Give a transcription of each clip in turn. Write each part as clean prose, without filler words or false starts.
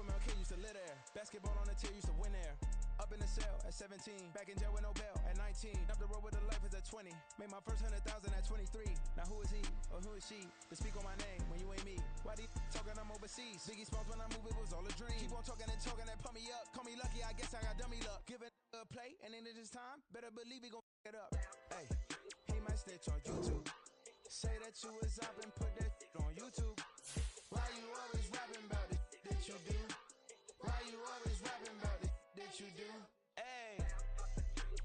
from LK, used to live there. Basketball on the tier, used to win there. Up in the cell at 17, back in jail with no bail at 19. Up the road with the life is at 20. Made my first 100,000 at 23. Now who is he or who is she to speak on my name when you ain't me? Why they talking I'm overseas? Biggie Smalls when I move it was all a dream. Keep on talking and pump me up. Call me lucky, I guess I got dummy luck. Give it a play and then it's time. Better believe we gon' it up. Hey, he might snitch on YouTube. Say that you was up and put that on YouTube. Why you always rapping about it that you do? Why you always rapping about it that you do? Hey,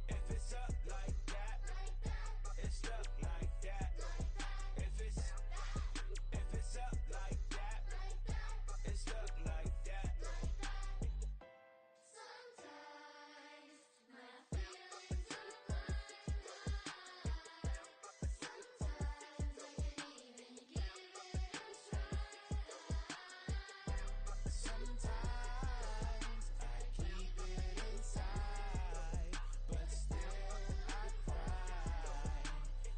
if it's up like that, it's stuck like that. If it's up like that, it's stuck like that. Sometimes my feelings are blind. Sometimes I can even give it a try. Sometimes I keep it inside, but still I cry.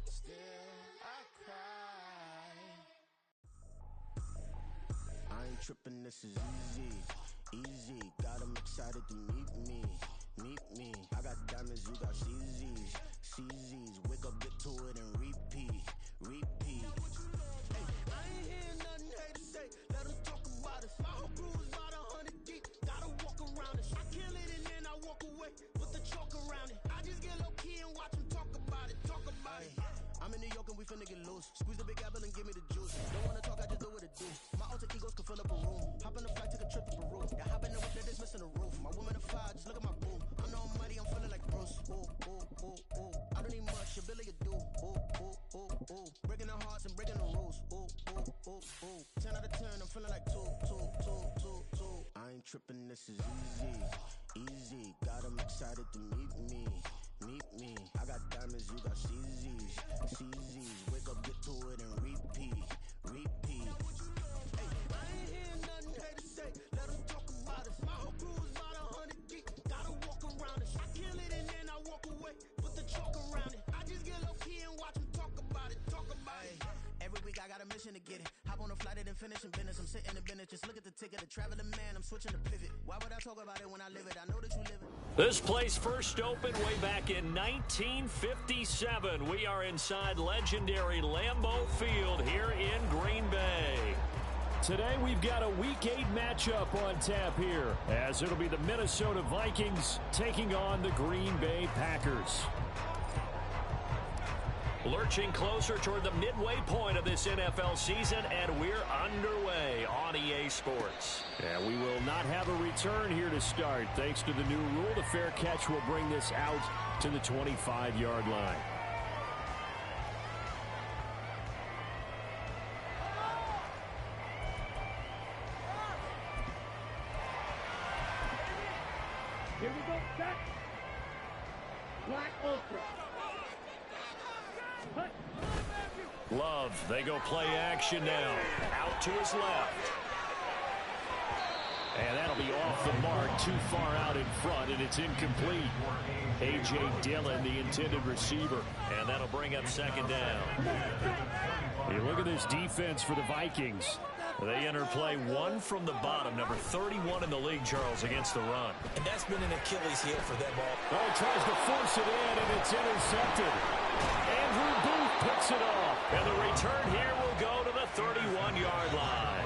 Still I cry. I ain't tripping, this is easy, easy. Got them excited to meet me, meet me. I got diamonds, you got CZs, CZs. Wake up, get to it and repeat, repeat. Hey, I ain't hear nothing haters say. Let them talk about us. My whole crew is about 100 deep. Gotta walk around us. I kill it and then I walk away. Put the chalk around it. I just get low key and watch them talk about it. Talk about it. I'm in New York and we finna get loose. Squeeze the big apple and give me the juice. Don't wanna talk, I just do what it do. My alter egos can fill up a room. Hop on a flight, take a trip to Peru. Yeah, hop in the whip that is missing the roof. My woman a fire, just look at my boo. I'm the almighty, I'm feeling like Bruce. Ooh, ooh, ooh, ooh. I don't need much, your Billy you do. Ooh, ooh, ooh, ooh. Breaking the hearts and breaking the rules. Ooh, ooh, ooh, ooh. 10 out of 10, I'm feeling like two. I ain't tripping, this is easy, easy. Got them excited to meet me, meet me. I got diamonds, you got CZs, CZs. Wake up, get to it and repeat, repeat. Hey, I ain't hear nothing haters say. Let them talk about us. My whole crew is about 100 deep. Gotta walk around us. I kill it and then I walk away. Put the chalk around it. I just get low key and watch them talk about it. Talk about it. Every week I got a mission to get it. Hop on a flight and then finish in business. I'm sitting in business. Just look at the ticket. A traveling man. I'm switching to pivot. Why would I talk about it when I live it? I know that you live it. This place first opened way back in 1957. We are inside legendary Lambeau Field here in Green Bay. Today we've got a Week 8 matchup on tap here, as it'll be the Minnesota Vikings taking on the Green Bay Packers. Lurching closer toward the midway point of this NFL season, and we're underway on EA Sports. And we will not have a return here to start. Thanks to the new rule, the fair catch will bring this out to the 25-yard line. Here we go, set. Black Ultra. Love, they go play action now. Out to his left. And that'll be off the mark, too far out in front, and it's incomplete. A.J. Dillon, the intended receiver, and that'll bring up second down. You look at this defense for the Vikings. They enter play one from the bottom, number 31 in the league, Charles, against the run. And that's been an Achilles heel for them all. Oh, tries to force it in, and it's intercepted. Andrew Booth picks it off, and the return here will go to the 31-yard line.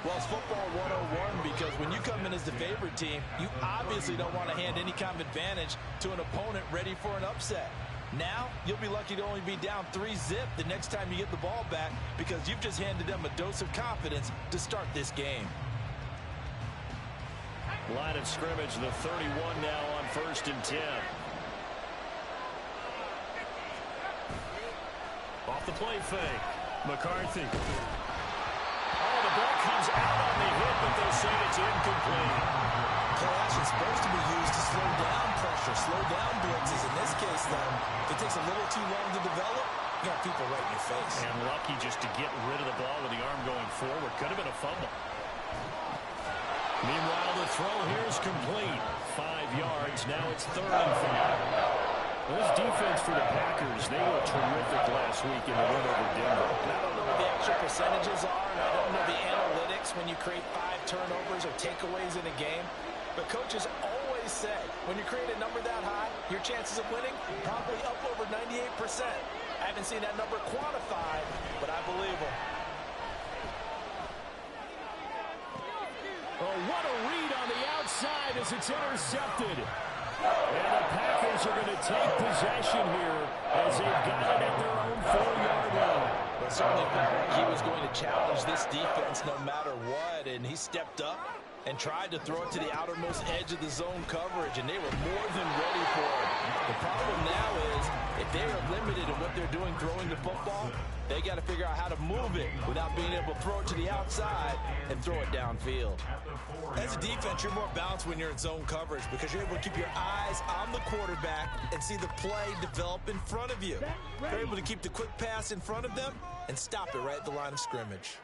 Well, it's football 101 because when you come in as the favorite team, you obviously don't want to hand any kind of advantage to an opponent ready for an upset. Now, you'll be lucky to only be down 3-0 the next time you get the ball back because you've just handed them a dose of confidence to start this game. Line of scrimmage, the 31 now on 1st and 10. Off the play fake. McCarthy. Oh, the ball comes out on the hit, but they'll say it's incomplete. Play action is supposed to be used to slow down pressure, slow down blitzes. In this case, though, if it takes a little too long to develop, you got people right in your face. And lucky just to get rid of the ball with the arm going forward. Could have been a fumble. Meanwhile, the throw here is complete. 5 yards. Now it's 3rd and 5. Well, this defense for the Packers, they were terrific last week in the win over Denver. I don't know what the actual percentages are, and I don't know the analytics, sucks when you create 5 turnovers or takeaways in a game. But coaches always say, when you create a number that high, your chances of winning probably up over 98%. I haven't seen that number quantified, but I believe them. Oh, what a read on the outside as it's intercepted. And the Packers are going to take possession here as they've got it at their own 4-yard line. It certainly felt like he was going to challenge this defense no matter what, and he stepped up and tried to throw it to the outermost edge of the zone coverage, and they were more than ready for it. The problem now is, if they are limited in what they're doing throwing the football, they got to figure out how to move it without being able to throw it to the outside and throw it downfield. As a defense, you're more balanced when you're in zone coverage because you're able to keep your eyes on the quarterback and see the play develop in front of you. You're able to keep the quick pass in front of them and stop it right at the line of scrimmage.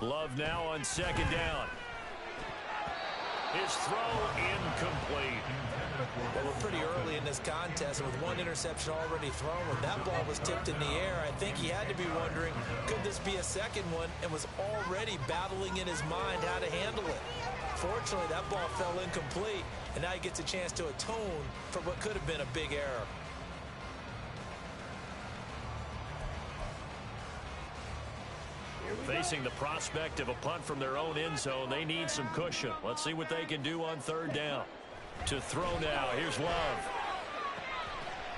Love now on 2nd down. His throw incomplete. Well, we're pretty early in this contest, and with 1 interception already thrown, when that ball was tipped in the air, I think he had to be wondering, could this be a second one, and was already battling in his mind how to handle it. Fortunately, that ball fell incomplete, and now he gets a chance to atone for what could have been a big error. Facing the prospect of a punt from their own end zone, they need some cushion. Let's see what they can do on 3rd down. To throw now, here's Love.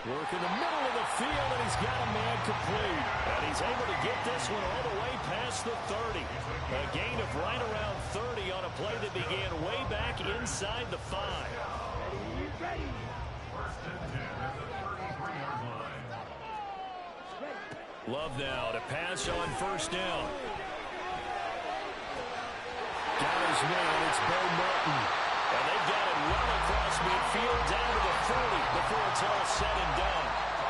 Work in the middle of the field, and he's got a man complete. And he's able to get this one all the way past the 30. A gain of right around 30 on a play that began way back inside the 5. Ready. Love now to pass on 1st down. Got his man, it's Bo Martin. And they've got it well across midfield down to the 30 before it's all said and done.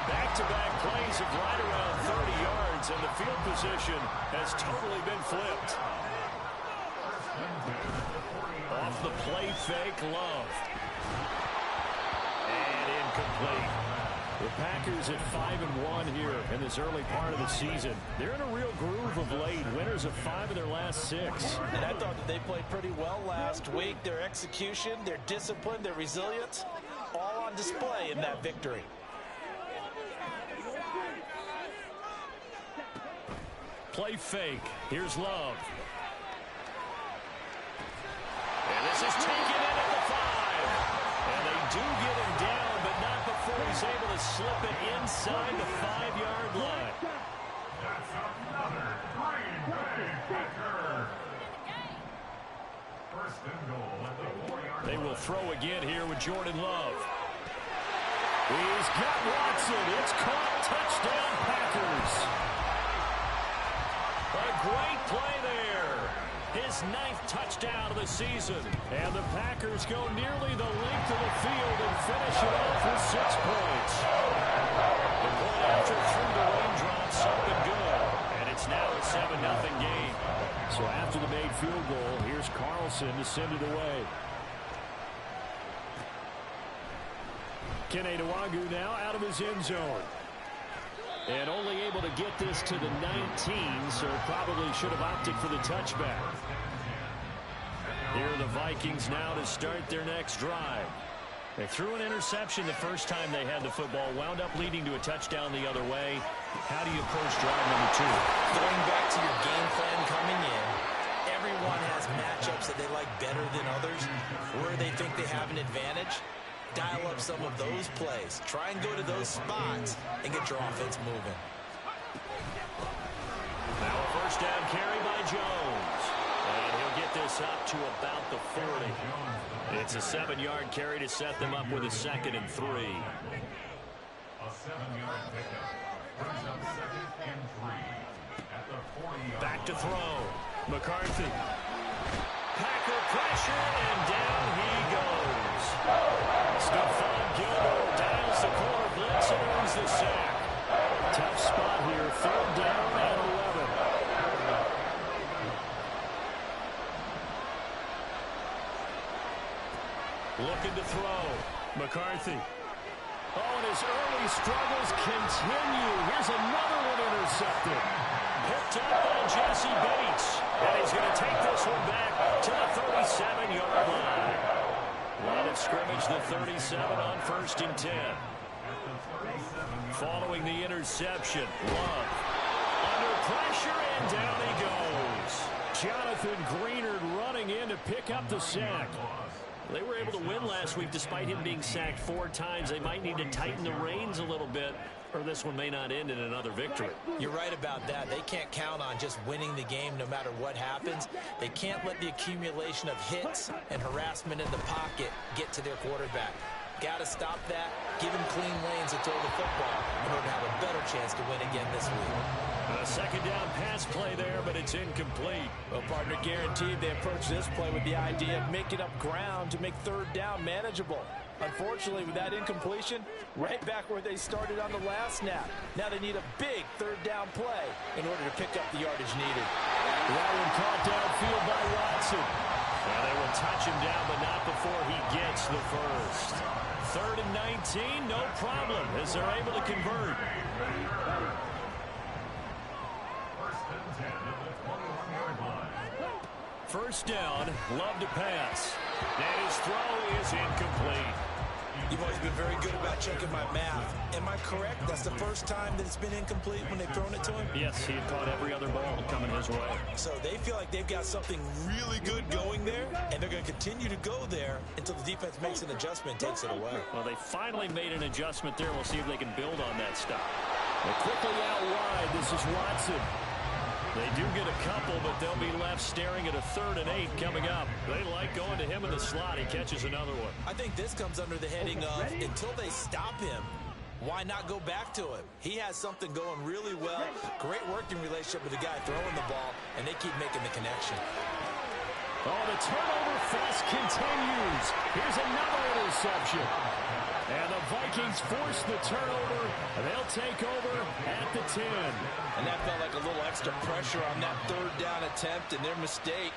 Back-to-back plays of right around 30 yards, and the field position has totally been flipped. Off the play fake, Love. And incomplete. The Packers at 5-1 here in this early part of the season. They're in a real groove of late. Winners of 5 of their last 6. And I thought that they played pretty well last week. Their execution, their discipline, their resilience, all on display in that victory. Play fake. Here's Love. And this is taken in at the 5. And they do get him down, but not before he's able to slip it inside the 5-yard line. That's another Green Bay Packer. 1st and goal at the 4-yard line. They will throw again here with Jordan Love. He's got Watson. It's caught. Touchdown, Packers. A great play there. His 9th touchdown of the season. And the Packers go nearly the length of the field and finish it off with 6 points. The point after through the raindrops, something good. And it's now a 7-0 game. So after the made field goal, here's Carlson to send it away. Kene Nwangwu now out of his end zone. And only able to get this to the 19, so probably should have opted for the touchback. Here are the Vikings now to start their next drive. They threw an interception the first time they had the football, wound up leading to a touchdown the other way. How do you approach drive number 2? Going back to your game plan coming in, everyone has matchups that they like better than others, where they think they have an advantage. Dial up some of those plays. Try and go to those spots and get your offense moving. Now a 1st down carry by Jones. And he'll get this up to about the 40. It's a 7-yard carry to set them up with a 2nd and 3. A 7-yard pickup brings up 2nd and 3 at the 40-yard. Back to throw. McCarthy. Packer pressure, and down he goes. Stephon Gilmore dials the corner blitz and earns the sack. Tough spot here. 3rd down and 11. Looking to throw. McCarthy. Oh, and his early struggles continue. Here's another one intercepted. Picked up by Jesse Bates. And he's going to take this one back to the 37-yard line. Line of scrimmage, the 37 on 1st and 10. Following the interception, Love under pressure, and down he goes. Jonathan Greenard running in to pick up the sack. They were able to win last week despite him being sacked 4 times. They might need to tighten the reins a little bit, or this one may not end in another victory. You're right about that. They can't count on just winning the game no matter what happens. They can't let the accumulation of hits and harassment in the pocket get to their quarterback. Got to stop that, give him clean lanes to throw the football in order to have a better chance to win again this week. A second down pass play there, but it's incomplete. Well, partner, guaranteed they approach this play with the idea of making up ground to make 3rd down manageable. Unfortunately, with that incompletion, right back where they started on the last snap. Now they need a big 3rd down play in order to pick up the yardage needed. That one caught downfield by Watson. Well, they will touch him down, but not before he gets the first. 3rd and 19, no problem, as they're able to convert. First down, Love to pass. And his throw is incomplete. You've always been very good about checking my math. Am I correct? That's the first time that it's been incomplete when they've thrown it to him? Yes, he had caught every other ball coming his way. So they feel like they've got something really good going there, and they're going to continue to go there until the defense makes an adjustment and takes it away. Well, they finally made an adjustment there. We'll see if they can build on that stuff. They're quickly out wide. This is Watson. They do get a couple, but they'll be left staring at a 3rd and 8 coming up. They like going to him in the slot. He catches another one. I think this comes under the heading of, until they stop him, why not go back to him? He has something going really well. Great working relationship with the guy throwing the ball, and they keep making the connection. Oh, the turnover fest continues. Here's another interception. And the Vikings force the turnover. They'll take over at the 10. And that felt like a little extra pressure on that 3rd down attempt, and their mistake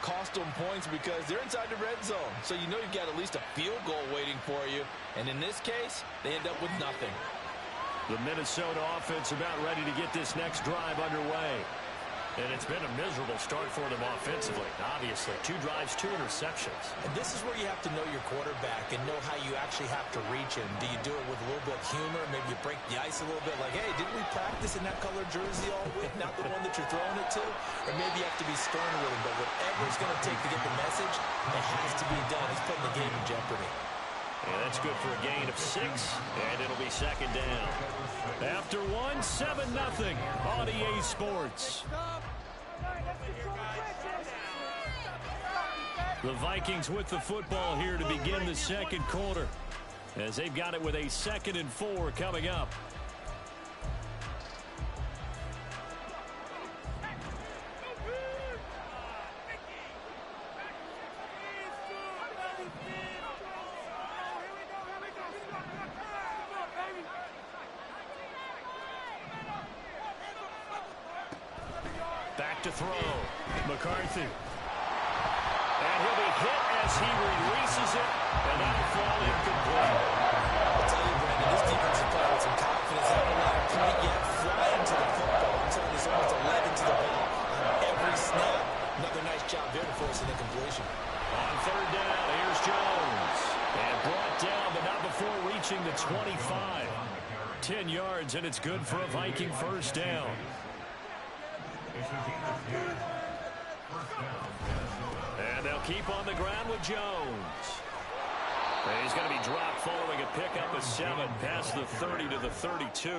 cost them points because they're inside the red zone. So you know you've got at least a field goal waiting for you. And in this case, they end up with nothing. The Minnesota offense about ready to get this next drive underway. And it's been a miserable start for them offensively, obviously. 2 drives, 2 interceptions. And this is where you have to know your quarterback and know how you actually have to reach him. Do you do it with a little bit of humor? Maybe you break the ice a little bit like, hey, didn't we practice in that colored jersey all week? Not the one that you're throwing it to? Or maybe you have to be stern with him. But whatever it's going to take to get the message, it has to be done. He's putting the game in jeopardy. And that's good for a gain of 6, and it'll be 2nd down. After 1, 7-0 on EA Sports. The Vikings with the football here to begin the 2nd quarter, as they've got it with a 2nd and 4 coming up. Back to throw. McCarthy. And he'll be hit as he releases it, and that'll fall incomplete. I'll tell you, Brandon, this defensive player with some confidence, haven't allowed a point yet, flying to the football. I'm telling you, there's almost 11 to the ball on every snap. Another nice job there to force an incompletion. On 3rd down, here's Jones. And brought down, but not before reaching the 25. 10 yards, and it's good for a Viking 1st down. And they'll keep on the ground with Jones. And he's going to be dropped following a pickup of 7 past the 30 to the 32.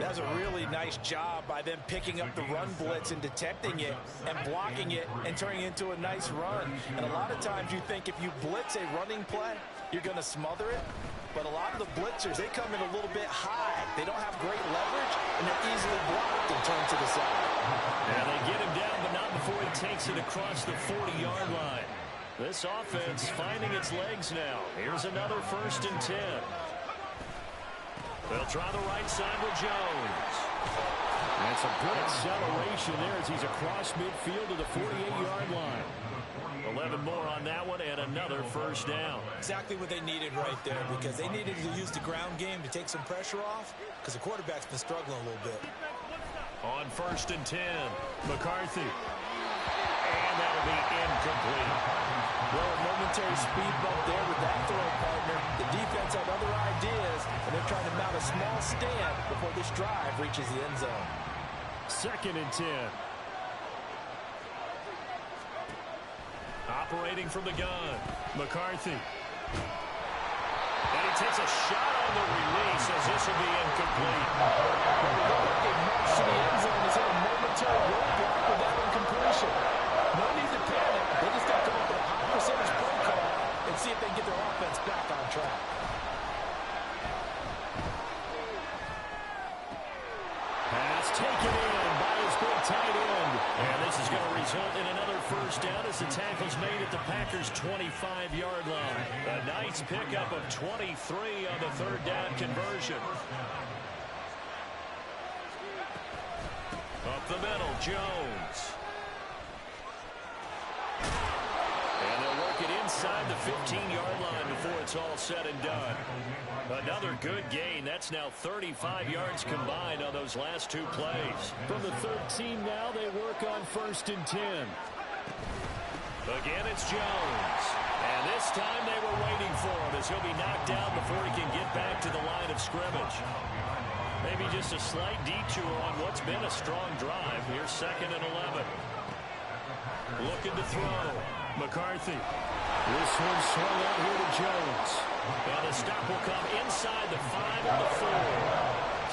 That's a really nice job by them picking up the run blitz and detecting it and blocking it and turning it into a nice run. And a lot of times you think if you blitz a running play, you're going to smother it. But a lot of the blitzers, they come in a little bit high. They don't have great leverage, and they're easily blocked and turned to the side. And they get him down, but not before he takes it across the 40-yard line. This offense finding its legs now. Here's another 1st and 10. They'll try the right side with Jones. And some good acceleration there as he's across midfield to the 48-yard line. 11 more on that one and another first down. Exactly what they needed right there, because they needed to use the ground game to take some pressure off, because the quarterback's been struggling a little bit. On 1st and 10, McCarthy. And that'll be incomplete. Well, a momentary speed bump there with that throw partner. The defense had other ideas, and they're trying to mount a small stand before this drive reaches the end zone. 2nd and 10. Operating from the gun, McCarthy. And he takes a shot on the release as this will be incomplete. They march to the end zone. Is it a momentary roadblock with that incompletion? No need to panic. They just got to come up with a high percentage play call and see if they can get their offense back on track. Pass taken in by his big tight end. And this is going to result in another first down as the tackle's made at the Packers' 25-yard line. A nice pickup of 23 on the 3rd down conversion. Up the middle, Jones. And they'll work it inside the 15-yard line before it's all said and done. Another good gain. That's now 35 yards combined on those last 2 plays. From the 13 now, they work on 1st and 10. Again, it's Jones. And this time they were waiting for him as he'll be knocked down before he can get back to the line of scrimmage. Maybe just a slight detour on what's been a strong drive. Here's 2nd and 11. Looking to throw. McCarthy. This one swung out here to Jones. And the stop will come inside the 5 and the 4.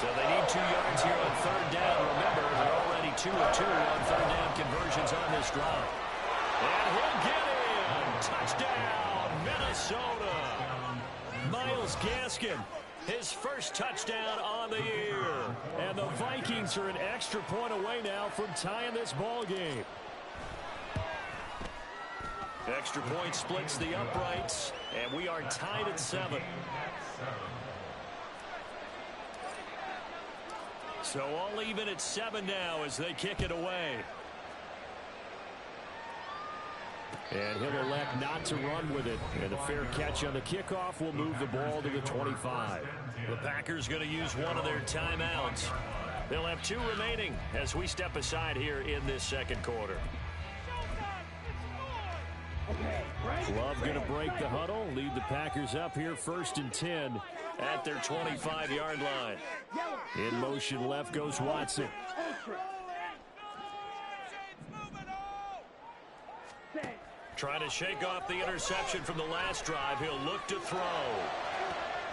So they need 2 yards here on 3rd down. Remember, they're already 2 of 2 on 3rd down conversions on this drive. And he'll get in. Touchdown, Minnesota. Myles Gaskin, his first touchdown on the year. And the Vikings are an extra point away now from tying this ball game. Extra point splits the uprights, and we are tied at 7. So all even at 7 now as they kick it away. And he'll elect not to run with it. And a fair catch on the kickoff will move the ball to the 25. The Packers going to use one of their timeouts. They'll have 2 remaining as we step aside here in this 2nd quarter. Love going to break the huddle, lead the Packers up here 1st and 10 at their 25-yard line. In motion left goes Watson. Trying to shake off the interception from the last drive. He'll look to throw.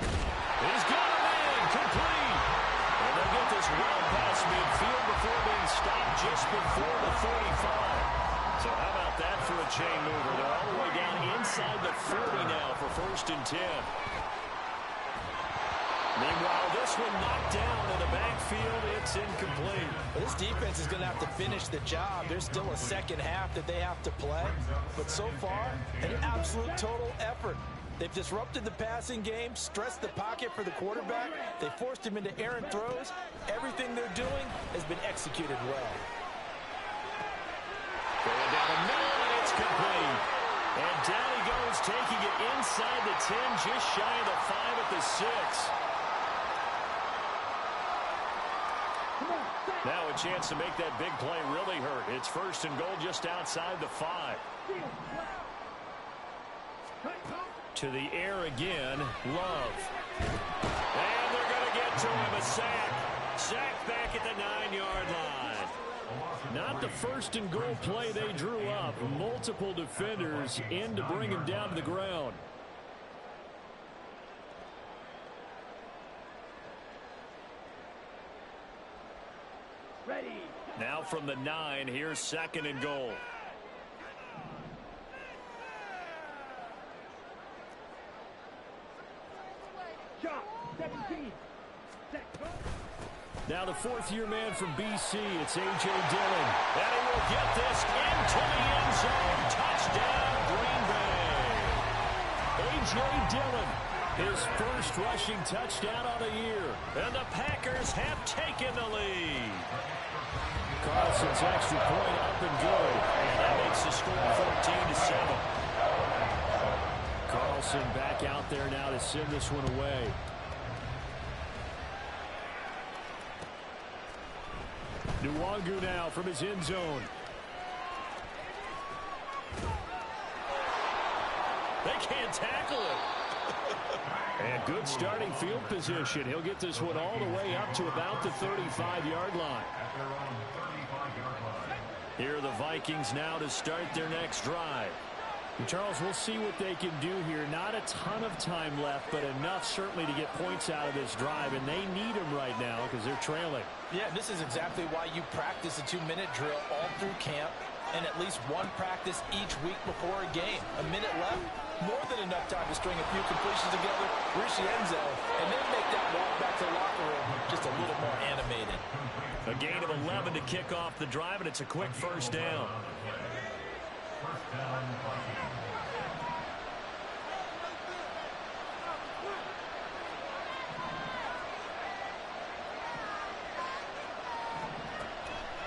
He's got him in, complete. And they'll get this well past midfield before being stopped just before the 35. So how about that for a chain mover? They're all the way down inside the 40 now for 1st and 10. Meanwhile, this one knocked down in the backfield. It's incomplete. Well, this defense is going to have to finish the job. There's still a 2nd half that they have to play. But so far, an absolute total effort. They've disrupted the passing game, stressed the pocket for the quarterback. They forced him into errant throws. Everything they're doing has been executed well. Going down the middle, and it's complete. And down he goes, taking it inside the 10, just shy of the 5 at the 6. Now a chance to make that big play really hurt. It's 1st and goal just outside the 5. To the air again, Love. And they're going to get to him, a sack. Sack back at the 9-yard line. Not the 1st and goal play they drew up. Multiple defenders in to bring him down to the ground. Ready. Now from the 9, here's 2nd and goal. Shot. 17. Now the 4th-year man from BC, it's A.J. Dillon. And he will get this into the end zone. Touchdown, Green Bay. A.J. Dillon His first rushing touchdown of the year. And the Packers have taken the lead. Carlson's extra point up and good. And that makes the score 14-7. Carlson back out there now to send this one away. Nwangu now from his end zone. They can't tackle it. And good starting field position. He'll get this one all the way up to about the 35-yard line. Here are the Vikings now to start their next drive. And Charles, we'll see what they can do here. Not a ton of time left, but enough certainly to get points out of this drive. And they need them right now because they're trailing. Yeah, this is exactly why you practice a 2-minute drill all through camp and at least one practice each week before a game. A minute left, more than enough time to string a few completions together, reach the end zone, and then make that walk back to the locker room just a little more animated. A gain of 11 to kick off the drive, and it's a quick first down.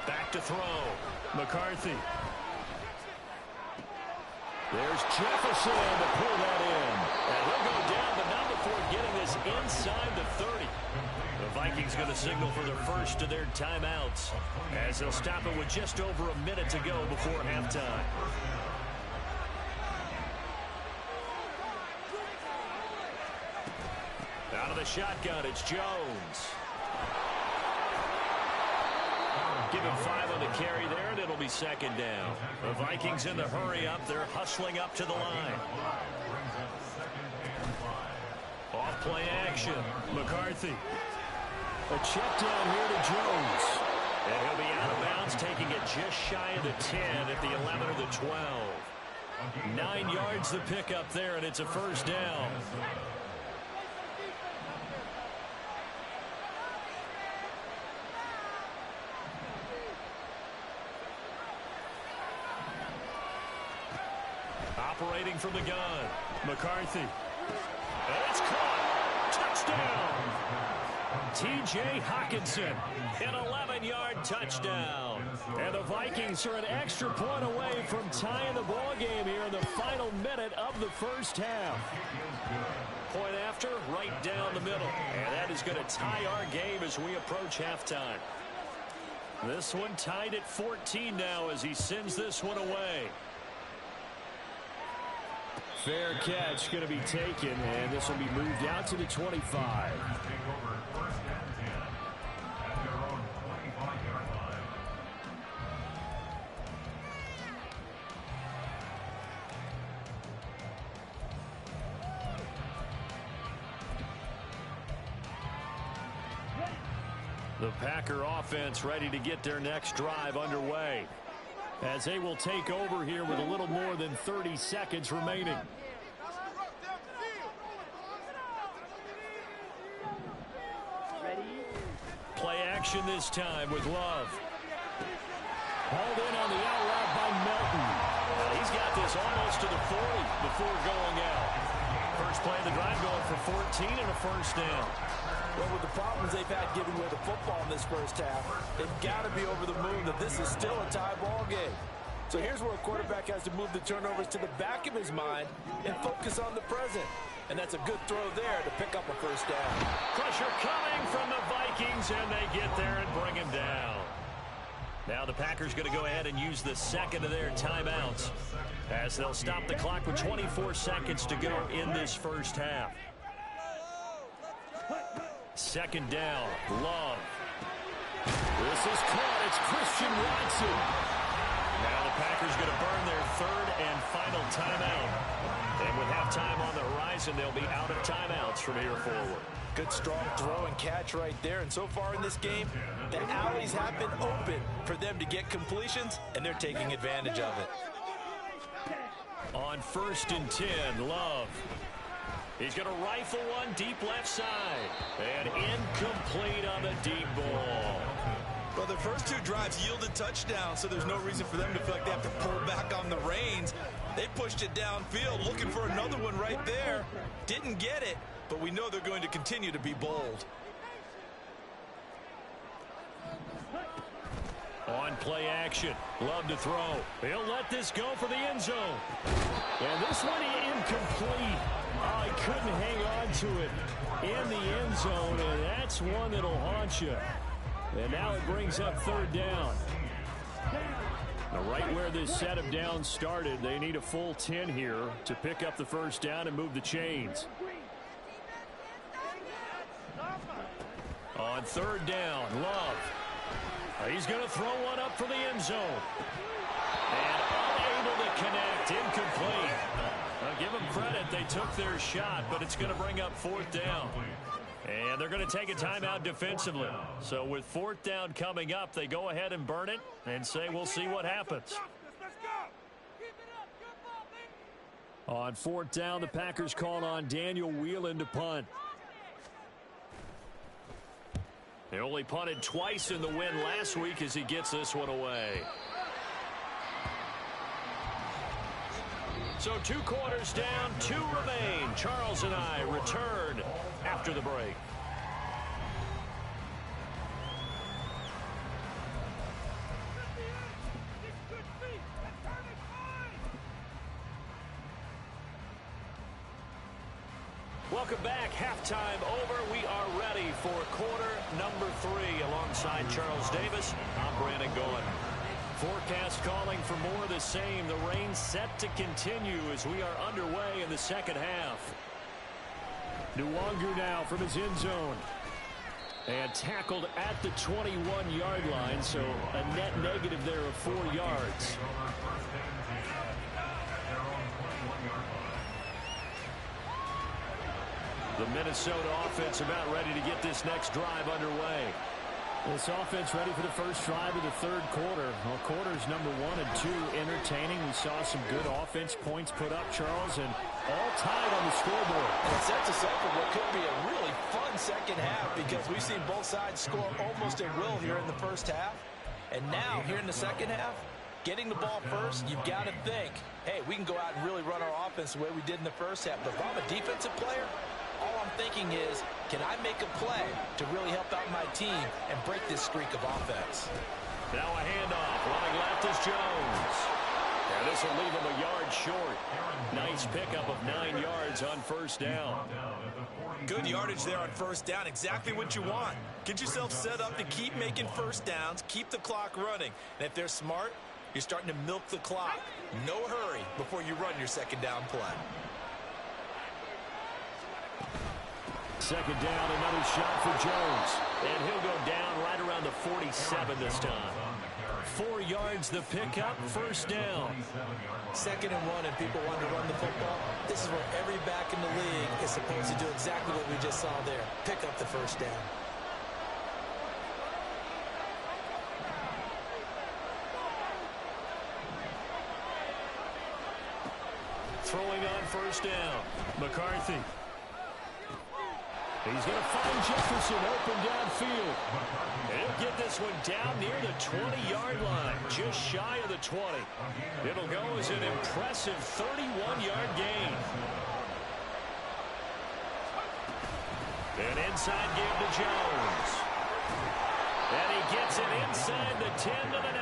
Back to throw. McCarthy. There's Jefferson to pull that in. And he'll go down, but not before getting this inside the 30. The Vikings going to signal for their first of their timeouts as they'll stop it with just over a minute to go before halftime. Out of the shotgun, it's Jones. Give him 5 on the carry there, and it'll be second down. The Vikings in the hurry up. They're hustling up to the line. Off play action. McCarthy. A check down here to Jones. And he'll be out of bounds, taking it just shy of the 10 at the 11 or the 12. 9 yards the pickup there, and it's a first down. Operating from the gun. McCarthy. And it's caught. Touchdown. T.J. Hockenson. An 11-yard touchdown. And the Vikings are an extra point away from tying the ball game here in the final minute of the first half. Point after, right down the middle. And that is going to tie our game as we approach halftime. This one tied at 14 now as he sends this one away. Fair catch going to be taken, and this will be moved out to the 25. The Packer offense ready to get their next drive underway, as they will take over here with a little more than 30 seconds remaining. Play action this time with Love. Hauled in on the out route by Melton. He's got this almost to the 40 before going out. First play of the drive going for 14 and a first down. Well, with the problems they've had giving away the football in this first half, they've got to be over the moon that this is still a tie ball game. So here's where a quarterback has to move the turnovers to the back of his mind and focus on the present. And that's a good throw there to pick up a first down. Pressure coming from the Vikings, and they get there and bring him down. Now the Packers going to go ahead and use the second of their timeouts as they'll stop the clock with 24 seconds to go in this first half. Second down, Love. This is caught. It's Christian Watson. Now the Packers going to burn their third and final timeout. And with halftime on the horizon, they'll be out of timeouts from here forward. Good strong throw and catch right there. And so far in this game, the alleys have been open for them to get completions, and they're taking advantage of it. On 1st and 10, Love. He's going to rifle one deep left side. And incomplete on the deep ball. Well, their first 2 drives yielded touchdowns, so there's no reason for them to feel like they have to pull back on the reins. They pushed it downfield, looking for another one right there. Didn't get it, but we know they're going to continue to be bold. On play action, Love to throw. He'll let this go for the end zone. And this one incomplete. Oh, he couldn't hang on to it in the end zone, and that's one that'll haunt you. And now it brings up third down. Now, right where this set of downs started, they need a full 10 here to pick up the first down and move the chains. On third down, Love. He's going to throw one up for the end zone. And unable to connect, incomplete. Now, give them credit, they took their shot, but it's going to bring up fourth down. And they're going to take a timeout defensively. So with fourth down coming up, they go ahead and burn it and say we'll see what happens. On fourth down, the Packers call on Daniel Whelan to punt. They only punted twice in the win last week as he gets this one away. So 2 quarters down, 2 remain. Charles and I return after the break. Welcome back. Halftime over. We are ready for quarter number 3 alongside Charles Davis. I'm Brandon Goen. Forecast calling for more of the same. The rain set to continue as we are underway in the second half. Nwangu now from his end zone. And tackled at the 21-yard line, so a net negative there of 4 yards. The Minnesota offense about ready to get this next drive underway. This offense ready for the first drive of the third quarter. Well, quarters number 1 and 2 entertaining. We saw some good offense points put up, Charles, and all tied on the scoreboard. And it sets us up for what could be a really fun second half because we've seen both sides score almost at will here in the first half. And now, here in the second half, getting the ball first, you've got to think, hey, we can go out and really run our offense the way we did in the first half. But if I'm a defensive player, all I'm thinking is, can I make a play to really help out my team and break this streak of offense? Now a handoff. Running left is Jones. And this will leave him a yard short. Nice pickup of 9 yards on first down. Good yardage there on first down. Exactly what you want. Get yourself set up to keep making first downs, keep the clock running. And if they're smart, you're starting to milk the clock. No hurry before you run your second down play. Second down, another shot for Jones. And he'll go down right around the 47 this time. 4 yards the pickup, first down. 2nd and 1 and people want to run the football. This is where every back in the league is supposed to do exactly what we just saw there. Pick up the first down. Throwing on first down, McCarthy. He's going to find Jefferson open downfield. And he'll get this one down near the 20-yard line, just shy of the 20. It'll go as an impressive 31-yard gain. An inside give to Jones. And he gets it inside the 10 to the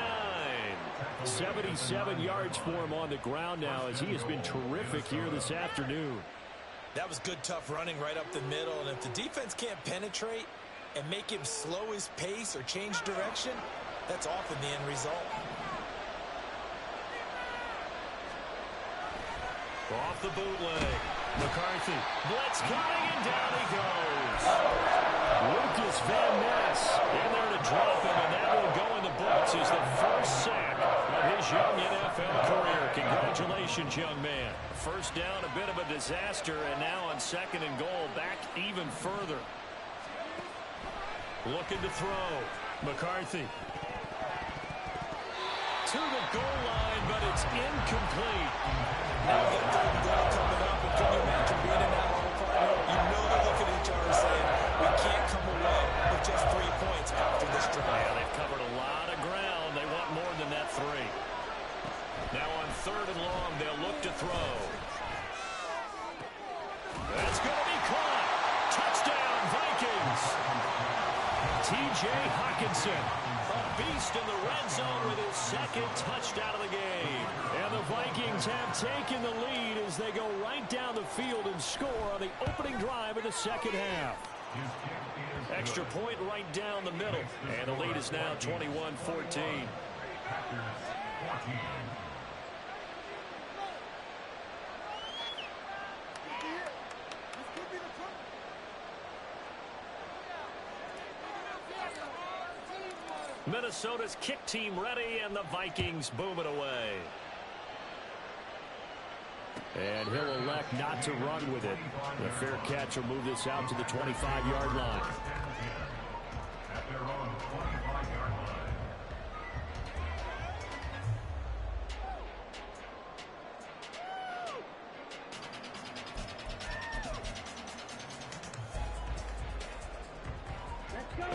9. 77 yards for him on the ground now as he has been terrific here this afternoon. That was good, tough running right up the middle. And if the defense can't penetrate and make him slow his pace or change direction, that's often the end result. Off the bootleg. McCarthy. Blitz coming, and down he goes. Lucas Van Ness in there to drop him, and that will go in the books as the first sack of his young NFL career. Congratulations, young man. First down, a bit of a disaster, and now on 2nd and goal, back even further. Looking to throw. McCarthy. To the goal line, but it's incomplete. Now we got third and goal coming up, and can you imagine being in that hole, partner? You know they're looking at each other saying, we can't come away with just 3 points after this drive. Yeah, they've covered a lot of ground. They want more than that 3. Now on 3rd and long, they'll look to throw. That's going to be caught. T.J. Hawkinson, a beast in the red zone with his second touchdown of the game. And the Vikings have taken the lead as they go right down the field and score on the opening drive of the second half. Extra point right down the middle, and the lead is now 21-14. Minnesota's kick team ready, and the Vikings boom it away. And he'll elect not to run with it. The fair catch will move this out to the 25-yard line. At their own 25-yard line.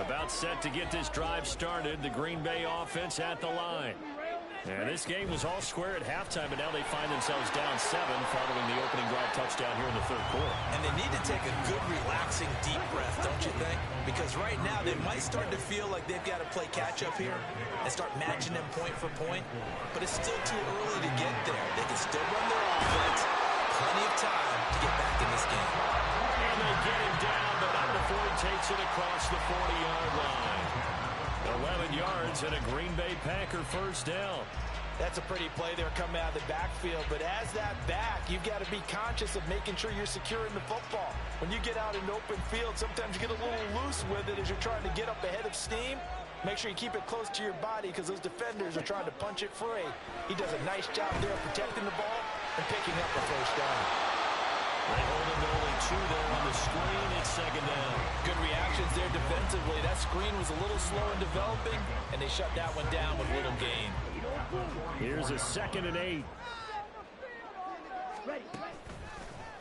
About set to get this drive started. The Green Bay offense at the line. And this game was all square at halftime, but now they find themselves down 7 following the opening drive touchdown here in the third quarter. And they need to take a good, relaxing, deep breath, don't you think? Because right now they might start to feel like they've got to play catch-up here and start matching them point for point. But it's still too early to get there. They can still run their offense. Plenty of time to get back in this game. And they get him down, but not before he takes it across the 40-yard line. 11 yards and a Green Bay Packer first down. That's a pretty play there coming out of the backfield, but as that back, you've got to be conscious of making sure you're securing the football. When you get out in open field, sometimes you get a little loose with it as you're trying to get up ahead of steam. Make sure you keep it close to your body because those defenders are trying to punch it free. He does a nice job there protecting the ball and picking up a first down. They hold him to only 2 there on the screen. It's second down. Good reactions there defensively. That screen was a little slow in developing, and they shut that one down with little gain. Here's a 2nd and 8.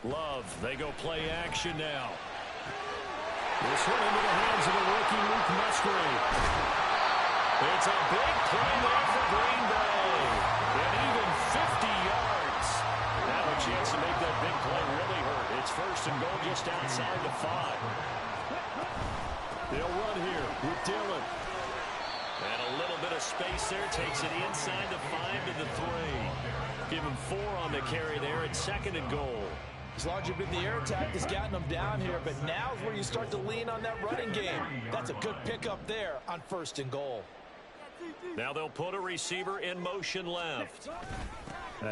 Love, they go play action now. This one into the hands of the rookie Luke Musgrave. It's a big play there for Green Bay. And even 50 yards. Now a chance to make that big play really hurt. It's 1st and goal just outside the 5. They'll run here with Dillon. And a little bit of space there. Takes it inside the 5 to the 3. Give him 4 on the carry there at 2nd and goal. As long as you've been the air attack has gotten them down here, but now is where you start to lean on that running game. That's a good pickup there on 1st and goal. Now they'll put a receiver in motion left.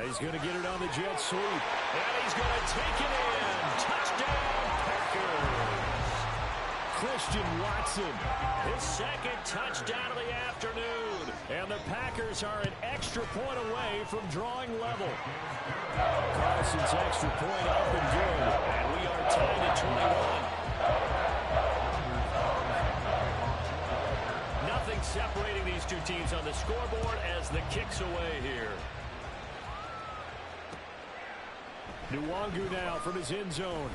He's going to get it on the jet sweep. And he's going to take it in. Touchdown, Packers. Christian Watson, his 2nd touchdown of the afternoon. And the Packers are an extra point away from drawing level. Carson's extra point up and good. And we are tied at 21. Nothing separating these two teams on the scoreboard as the kick's away here. Nwangu now from his end zone.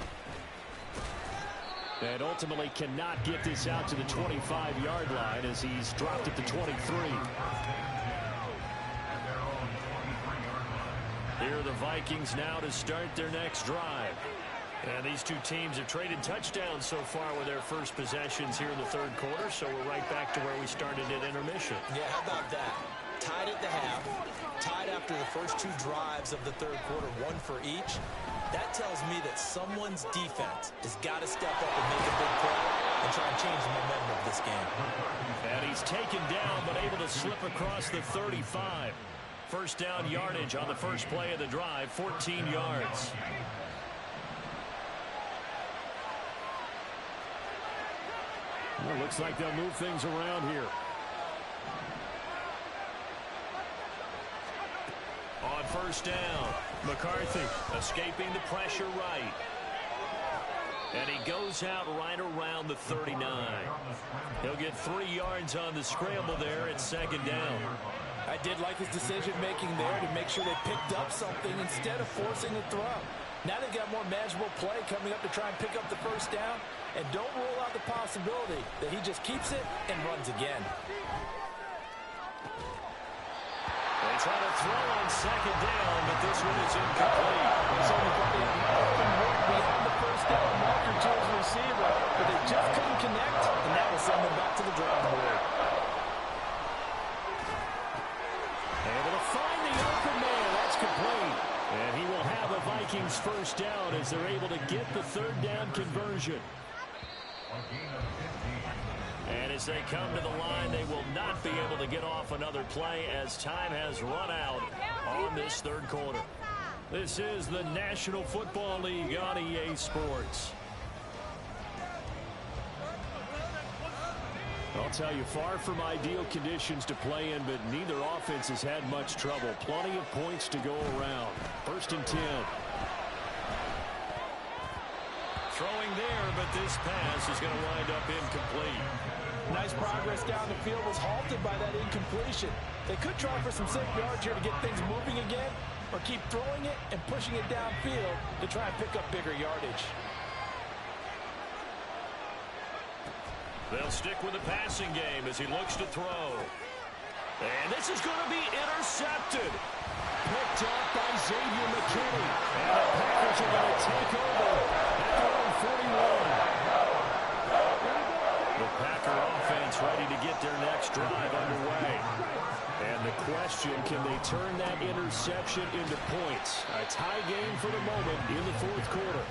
And ultimately cannot get this out to the 25-yard line as he's dropped at the 23. Here are the Vikings now to start their next drive. And these two teams have traded touchdowns so far with their first possessions here in the third quarter, so we're right back to where we started at intermission. Yeah, how about that? Tied at the half, tied after the first 2 drives of the third quarter, 1 for each. That tells me that someone's defense has got to step up and make a big play and try and change the momentum of this game. And he's taken down but able to slip across the 35. First down yardage on the first play of the drive, 14 yards. Well, looks like they'll move things around here. On first down, McCarthy escaping the pressure right. And he goes out right around the 39. He'll get 3 yards on the scramble there at 2nd down. I did like his decision-making there to make sure they picked up something instead of forcing the throw. Now they've got more manageable play coming up to try and pick up the first down. And don't rule out the possibility that he just keeps it and runs again. They try to throw on 2nd down, but this one is incomplete. So beyond the first down marker to his receiver, but they just couldn't connect, and that will send them back to the drawing board. Able to find the open man. That's complete. And he will have a Vikings first down as they're able to get the third down conversion. And as they come to the line, they will not be able to get off another play as time has run out on this third quarter. This is the National Football League on EA Sports. I'll tell you, far from ideal conditions to play in, but neither offense has had much trouble. Plenty of points to go around. 1st and 10. Throwing there, but this pass is going to wind up incomplete. Nice progress down the field was halted by that incompletion. They could try for some safe yards here to get things moving again, or keep throwing it and pushing it downfield to try and pick up bigger yardage. They'll stick with the passing game as he looks to throw. And this is going to be intercepted. Picked up by Xavier McKinney. And the Packers are going to take over at their own 41. The Packer offense ready to get their next drive underway. And the question, can they turn that interception into points? A tie game for the moment in the 4th quarter.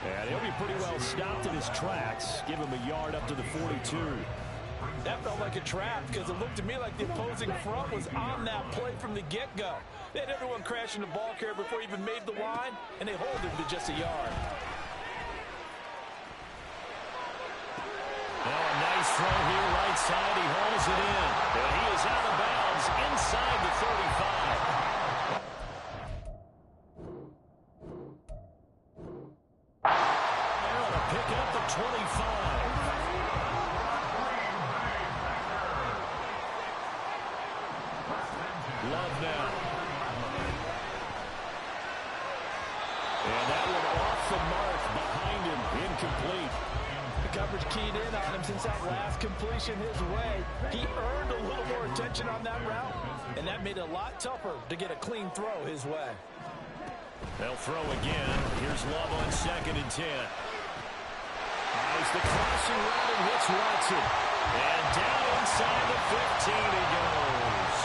And he'll be pretty well stopped in his tracks. Give him a yard up to the 42. That felt like a trap because it looked to me like the opposing front was on that play from the get-go. They had everyone crashing the ball carrier before he even made the line, and they hold him to just a yard. Now a nice throw here right side. He hauls it in. And he is out of bounds inside the 35. Pick up the 25. Love now. And that one off the mark behind him. Incomplete. The coverage keyed in on him since that last completion his way. He earned a little more attention on that route, and that made it a lot tougher to get a clean throw his way. They'll throw again. Here's Love on 2nd and 10. Nice, the crossing route and hits Watson. And down inside the 15 he goes.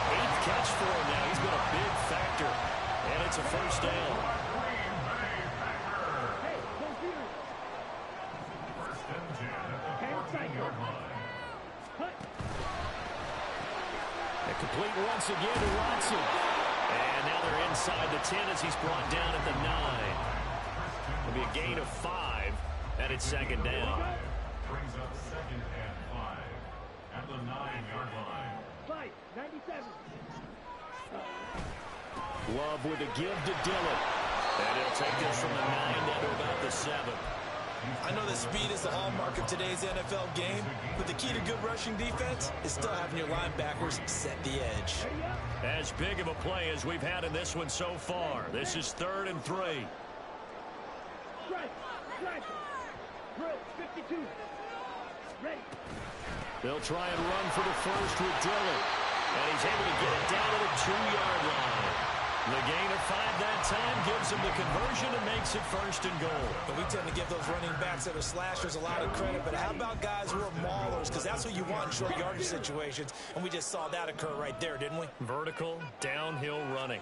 8th catch for him now. He's been a big factor. And it's a first down. And complete once again to Watson. And now they're inside the 10 as he's brought down at the 9. It'll be a gain of 5. And it's 2nd down. Brings up 2nd and 5 at the 9-yard line. 97. Love with a give to Dillon. And he'll take this from the 9 down to about the 7. I know that speed is the hallmark of today's NFL game, but the key to good rushing defense is still having your linebackers set the edge. As big of a play as we've had in this one so far. This is 3rd and 3. Strike. Drill, 52. Ready. They'll try and run for the first with Dillon. And he's able to get it down to the 2-yard line. The gain of 5 that time gives him the conversion and makes it 1st and goal. And we tend to give those running backs that are slashers a lot of credit, but how about guys who are maulers? Because that's what you want in short yardage situations. And we just saw that occur right there, didn't we? Vertical, downhill running.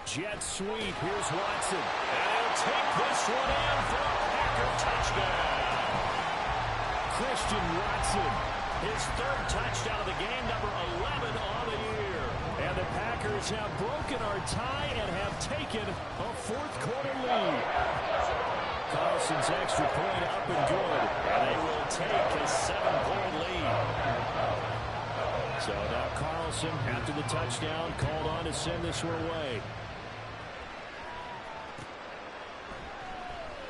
Jet sweep. Here's Watson. And he'll take this one in for a Packer touchdown. Christian Watson, his 3rd touchdown of the game, number 11 on the year. And the Packers have broken our tie and have taken a 4th quarter lead. Carlson's extra point up and good. And they will take a 7-point lead. So now Carlson, after the touchdown, called on to send this one away.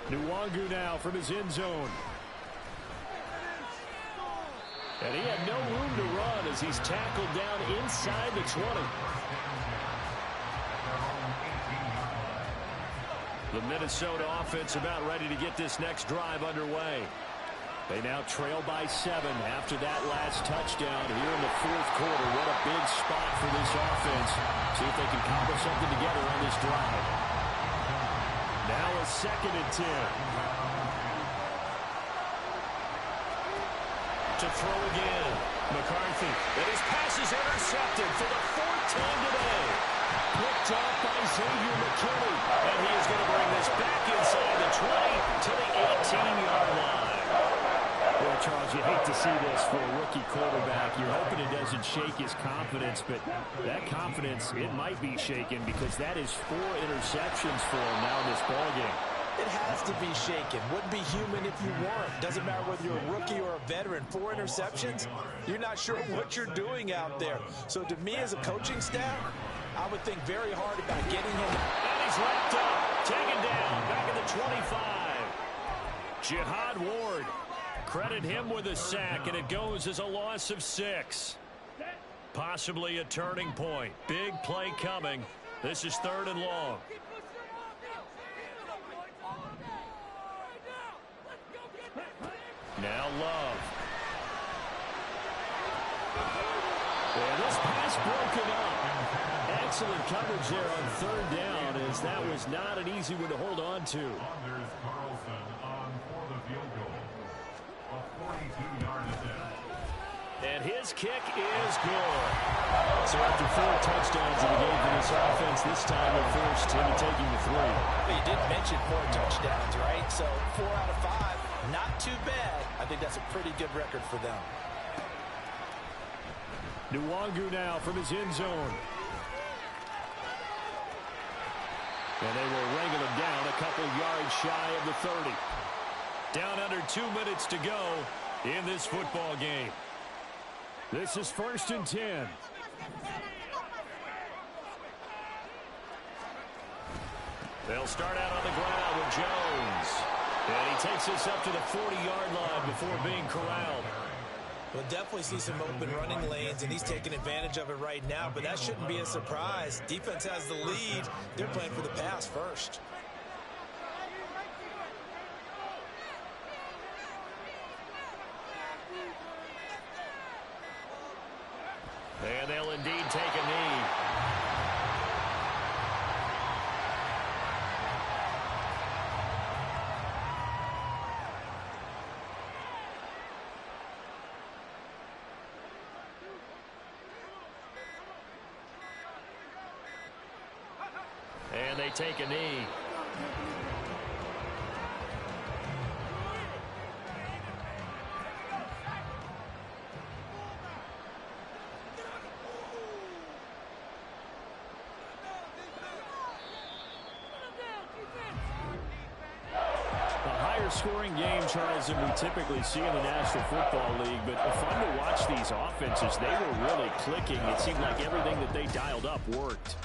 Nwangu now from his end zone. And he had no room to run as he's tackled down inside the 20. The Minnesota offense about ready to get this next drive underway. They now trail by 7 after that last touchdown here in the 4th quarter. What a big spot for this offense. See if they can cobble something together on this drive. Now a 2nd and 10. to throw again. McCarthy, and his pass is intercepted for the fourth time today. Picked off by Xavier McKinney, and he is going to bring this back inside the 20 to the 18-yard line. Well, Charles, you hate to see this for a rookie quarterback. You're hoping it doesn't shake his confidence, but that confidence, it might be shaken because that is 4 interceptions for him now in this ballgame. It has to be shaken. Wouldn't be human if you weren't. Doesn't matter whether you're a rookie or a veteran. 4 interceptions, you're not sure what you're doing out there. So to me as a coaching staff, I would think very hard about getting him. And he's wrapped up, taken down, back at the 25. Jihad Ward, credit him with a sack, and it goes as a loss of 6. Possibly a turning point. Big play coming. This is 3rd and long. Now Love. And this pass broken up. Excellent coverage there on 3rd down, as that was not an easy one to hold on to. Anders Carlson on for the field goal. A 42-yard attempt. And his kick is good. So after 4 touchdowns in the game for this offense, this time they're forced into taking the 3. Well, you did mention 4 touchdowns, right? So 4 out of 5, not too bad. I think that's a pretty good record for them. Nwangu now from his end zone. And they will wrangle him down a couple yards shy of the 30. Down under 2 minutes to go in this football game. This is 1st and 10. They'll start out on the ground with Jones. And he takes us up to the 40-yard line before being corralled. We'll definitely see some open running lanes, and he's taking advantage of it right now, but that shouldn't be a surprise. Defense has the lead. They're playing for the pass first. And they'll indeed take a knee. And they take a knee. Scoring game, Charles, than we typically see in the National Football League, but fun to watch these offenses. They were really clicking. It seemed like everything that they dialed up worked.